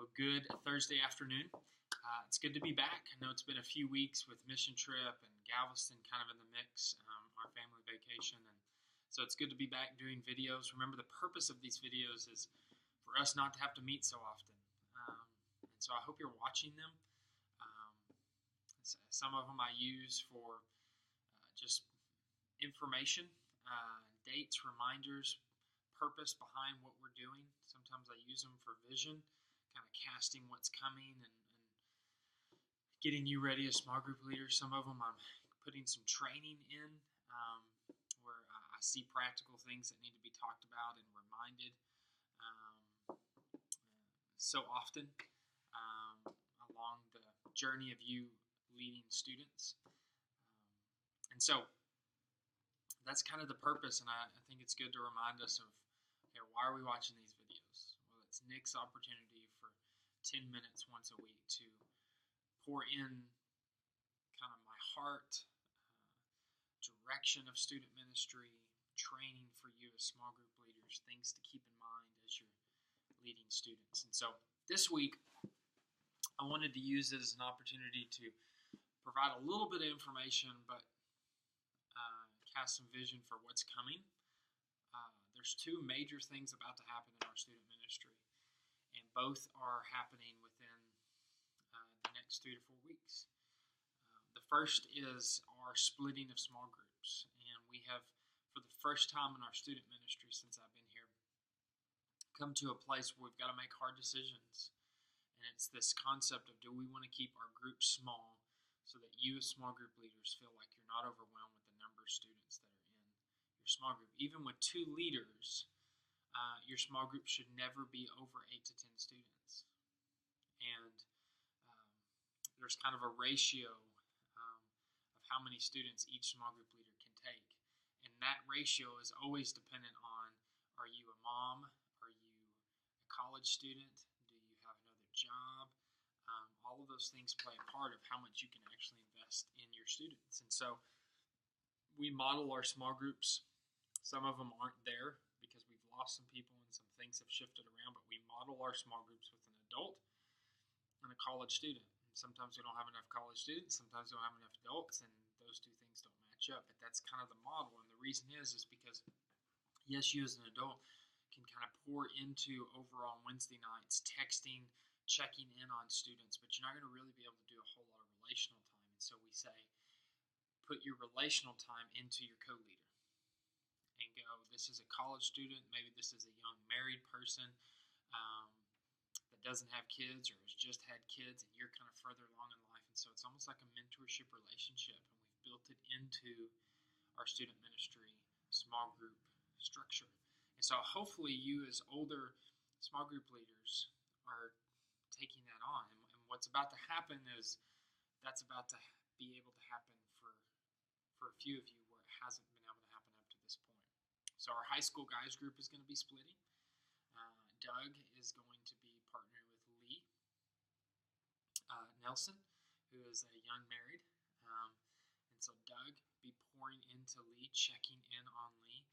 Well, good Thursday afternoon. It's good to be back. I know it's been a few weeks with mission trip and Galveston kind of in the mix, our family vacation, and so it's good to be back doing videos. Remember, the purpose of these videos is for us not to have to meet so often, and so I hope you're watching them. Um, some of them I use for just information, dates, reminders, purpose behind what we're doing. Sometimes I use them for vision, kind of casting what's coming and getting you ready as small group leaders. Some of them I'm putting some training in, where I see practical things that need to be talked about and reminded so often along the journey of you leading students. And so that's kind of the purpose, and I think it's good to remind us of, okay, why are we watching these videos? Well, it's Nick's opportunity for 10 minutes once a week to pour in kind of my heart, direction of student ministry, training for you as small group leaders, things to keep in mind as you're leading students. And so this week, I wanted to use it as an opportunity to provide a little bit of information, but cast some vision for what's coming. There's two major things about to happen in our student ministry, and both are happening within the next 3 to 4 weeks. The first is our splitting of small groups, and we have, for the first time in our student ministry since I've been here, come to a place where we've got to make hard decisions. And it's this concept of, do we want to keep our groups small so that you as small group leaders feel like you're not overwhelmed with the number of students that are in your small group. Even with 2 leaders, your small group should never be over 8 to 10 students. And there's kind of a ratio of how many students each small group leader can take. And that ratio is always dependent on, are you a mom? Are you a college student? Do you have another job? All of those things play a part of how much you can actually invest in your students. And so we model our small groups. Some of them aren't there because we've lost some people and some things have shifted around, but we model our small groups with an adult and a college student. And sometimes we don't have enough college students, sometimes we don't have enough adults, and those two things don't match up. But that's kind of the model, and the reason is because, yes, you as an adult can kind of pour into over on Wednesday nights, texting, checking in on students, but you're not going to really be able to do a whole lot of relational time. And so we say, put your relational time into your co-leader and go, this is a college student, maybe this is a young married person that doesn't have kids or has just had kids, and you're kind of further along in life. And so it's almost like a mentorship relationship, and we've built it into our student ministry small group structure. And so hopefully you as older small group leaders are taking that on. And what's about to happen is that's about to be able to happen for a few of you where it hasn't been able to happen up to this point. So our high school guys group is going to be splitting. Doug is going to be partnering with Lee Nelson, who is a young married. And so Doug be pouring into Lee, checking in on Lee.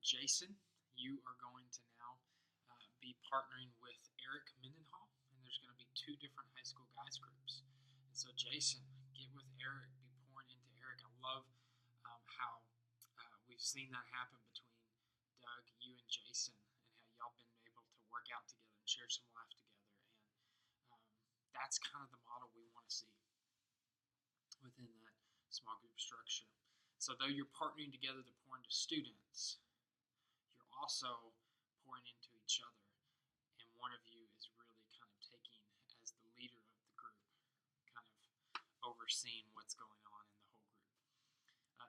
Jason, you are going to now be partnering with Eric Mendenhall, and there's going to be 2 different high school guys groups. And so Jason, get with Eric, be pouring into Eric. I love how we've seen that happen between Doug, you, and Jason, and how y'all been able to work out together and share some life together. And that's kind of the model we want to see within that small group structure. So though you're partnering together to pour into students, you're also pouring into each other. And one of you is really kind of taking, as the leader of the group, kind of overseeing what's going on in the whole group.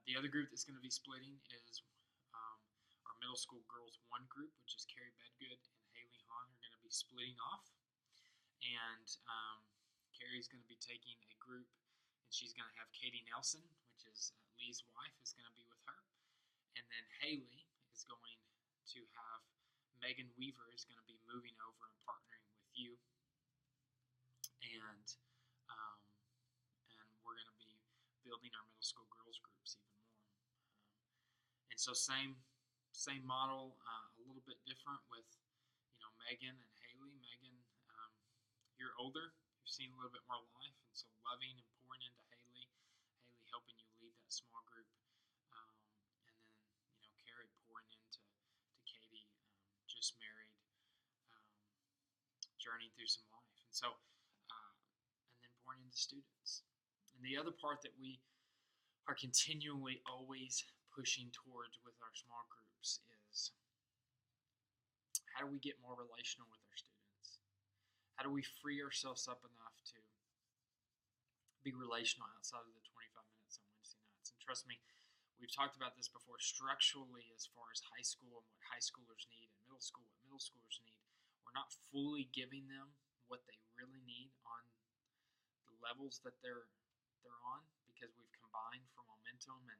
The other group that's going to be splitting is our middle school girls 1 group, which is Carrie Bedgood and Haley Hahn are going to be splitting off. And Carrie's going to be taking a group, and she's going to have Katie Nelson, which is Lee's wife, is going to be with her. And then Haley is going to have Megan Weaver is going to be moving over and partnering with you. And we're going to be building our middle school girls groups even more. And so same model, a little bit different with Megan and Haley. Megan you're older, you've seen a little bit more life, and so loving and pouring into Haley, Haley helping you lead that small group, and then Carrie pouring into Katie, just married, um, journeying through some life, and so and then pouring into students. And the other part that we are continually always pushing towards with our small groups is, how do we get more relational with our students? How do we free ourselves up enough to be relational outside of the 25 minutes on Wednesday nights? And trust me, we've talked about this before. Structurally, as far as high school and what high schoolers need, and middle school, what middle schoolers need, we're not fully giving them what they really need on the levels that they're on, because we've combined for momentum. And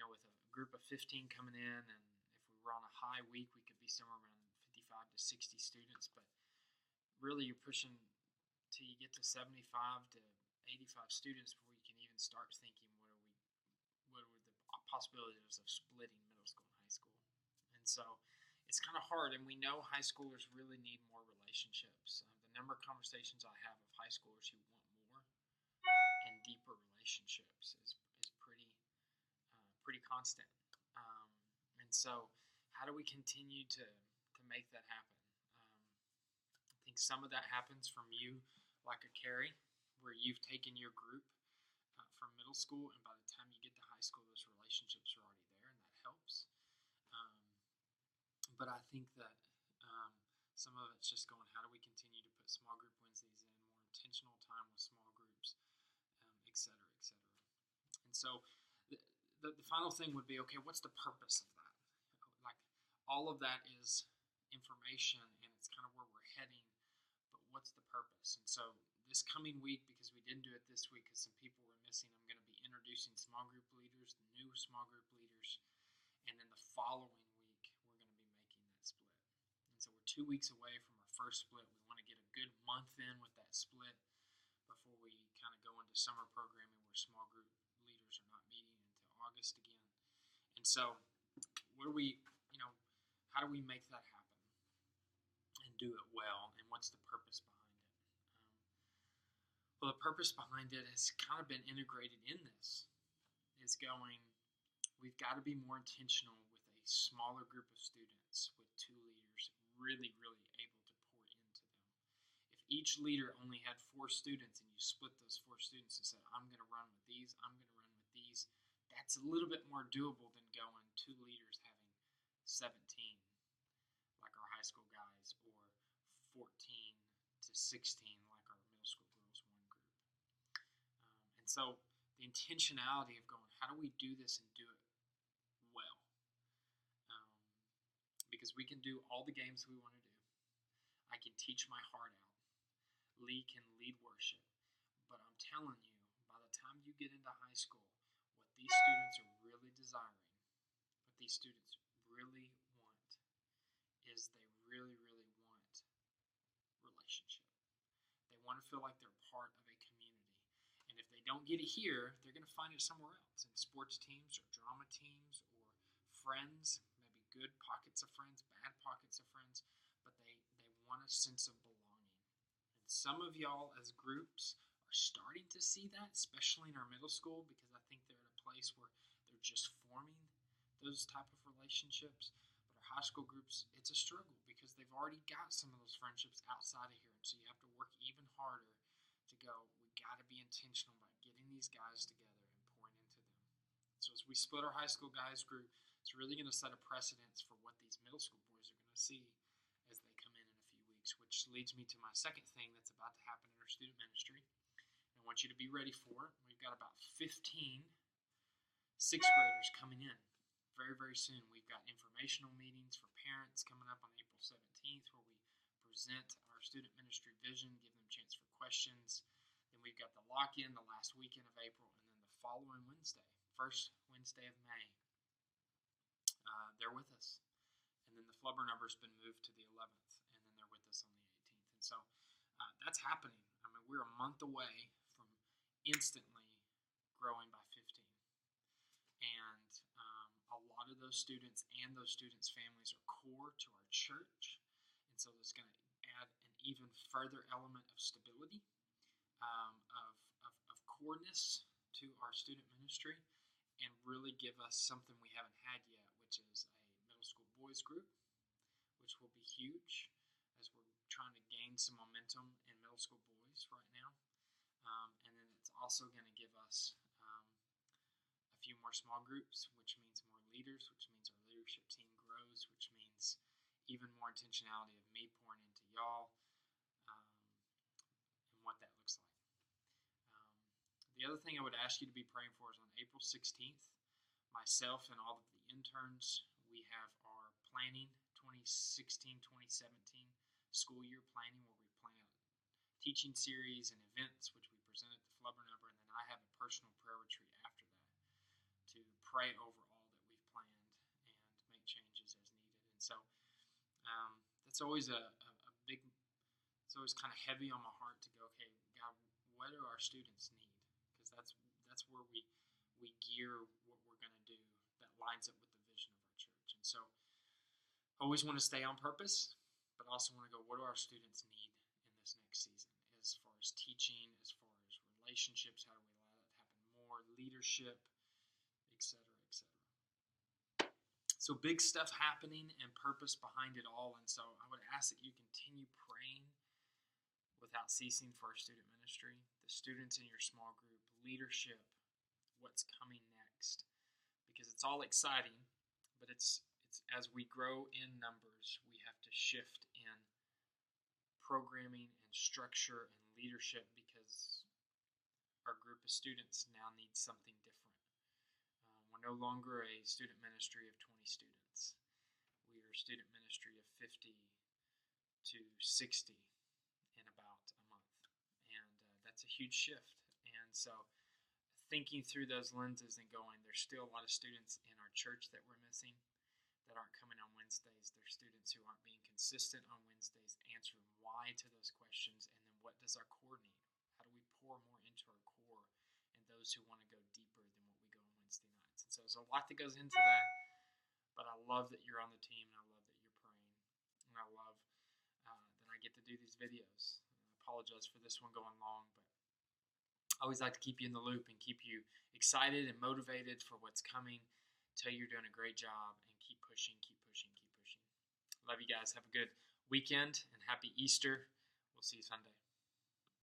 with a group of 15 coming in, and if we were on a high week, we could be somewhere around 55 to 60 students, but really you're pushing till you get to 75 to 85 students before you can even start thinking, what are the possibilities of splitting middle school and high school. And so it's kind of hard, and we know high schoolers really need more relationships. The number of conversations I have with high schoolers who want more and deeper relationships is pretty constant. And so how do we continue to make that happen? I think some of that happens from you, like a Carrie, where you've taken your group from middle school, and by the time you get to high school, those relationships are already there, and that helps. But I think that some of it's just going, how do we continue to put small group Wednesdays in, more intentional time with small groups, et cetera, et cetera. And so the final thing would be, okay, what's the purpose of that? Like, all of that is information, and it's kind of where we're heading, but what's the purpose? And so this coming week, because we didn't do it this week because some people were missing, I'm going to be introducing small group leaders, the new small group leaders, and then the following week, we're going to be making that split. And so we're 2 weeks away from our first split. We want to get a good month in with that split before we kind of go into summer programming, where small group leaders are not meeting until August again. And so how do we make that happen and do it well, and what's the purpose behind it? Well, the purpose behind it has kind of been integrated in this. Is going, we've got to be more intentional with a smaller group of students, with 2 leaders really, really able to pour into them. If each leader only had 4 students, and you split those 4 students and said, I'm going to run with these, I'm going to run with these, that's a little bit more doable than going 2 leaders having 17, like our high school guys, or 14 to 16, like our middle school girls one group. And so the intentionality of going, how do we do this and do it well? Because we can do all the games we want to do. I can teach my heart out. Lee can lead worship. But I'm telling you, by the time you get into high school, what these students are really desiring, what these students really want, is they really, really want relationship. They want to feel like they're part of a community. And if they don't get it here, they're going to find it somewhere else, in sports teams or drama teams or friends, maybe good pockets of friends, bad pockets of friends, but they want a sense of belonging. And some of y'all as groups are starting to see that, especially in our middle school, because I think they're at a place where they're just forming those type of relationships. But our high school groups, it's a struggle, because they've already got some of those friendships outside of here. And so you have to work even harder to go, we got to be intentional about getting these guys together and pouring into them. So as we split our high school guys group, it's really going to set a precedence for what these middle school boys are going to see as they come in a few weeks, which leads me to my second thing that's about to happen in our student ministry. I want you to be ready for it. We've got about 15 sixth graders coming in very, very soon. We've got informational meetings for parents coming up on April 17th, where we present our student ministry vision, give them a chance for questions. Then we've got the lock-in the last weekend of April, and then the following Wednesday, first Wednesday of May, they're with us. And then the flubber number's been moved to the 11th, and then they're with us on the 18th. And so that's happening. I mean, we're a month away from instantly growing by 15. And a lot of those students and those students' families are core to our church. And so it's going to add an even further element of stability, of coreness to our student ministry, and really give us something we haven't had yet, which is a middle school boys group, which will be huge as we're trying to gain some momentum in middle school boys right now. And then it's also going to give us a few more small groups, which means more leaders, which means our leadership team grows, which means even more intentionality of me pouring into y'all, and what that looks like. The other thing I would ask you to be praying for is on April 16th, myself and all of the interns, we have our planning 2016-2017 school year planning, where we plan out teaching series and events, which we present at the Flubber-Nubber, and then I have a personal prayer retreat after that to pray over all that we've planned and make changes as needed. And so that's always a big, it's always kind of heavy on my heart to go, okay, God, what do our students need? Because that's where we gear what we're going to do that lines up with the vision of our church. And so I always want to stay on purpose, but also want to go, what do our students need in this next season, as far as teaching, as far as relationships, how do we allow that to happen more, leadership, etc., etc. So big stuff happening and purpose behind it all. And so I would ask that you continue praying without ceasing for our student ministry, the students in your small group, leadership, what's coming next, because it's all exciting, but it's as we grow in numbers, we have to shift in programming and structure and leadership, because our group of students now needs something different. We're no longer a student ministry of 20 students. We are a student ministry of 50 to 60 in about a month, and that's a huge shift. And so thinking through those lenses and going, there's still a lot of students in our church that we're missing, that aren't coming on Wednesdays. There's students who aren't being consistent on Wednesdays, answering why to those questions, and then what does our core need? How do we pour more into our core and those who want to go deeper than what we go on Wednesday nights? And so there's a lot that goes into that, but I love that you're on the team, and I love that you're praying, and I love that I get to do these videos. I apologize for this one going long, but I always like to keep you in the loop and keep you excited and motivated for what's coming. Tell you you're doing a great job, and keep pushing, keep pushing, keep pushing. Love you guys. Have a good weekend and happy Easter. We'll see you Sunday.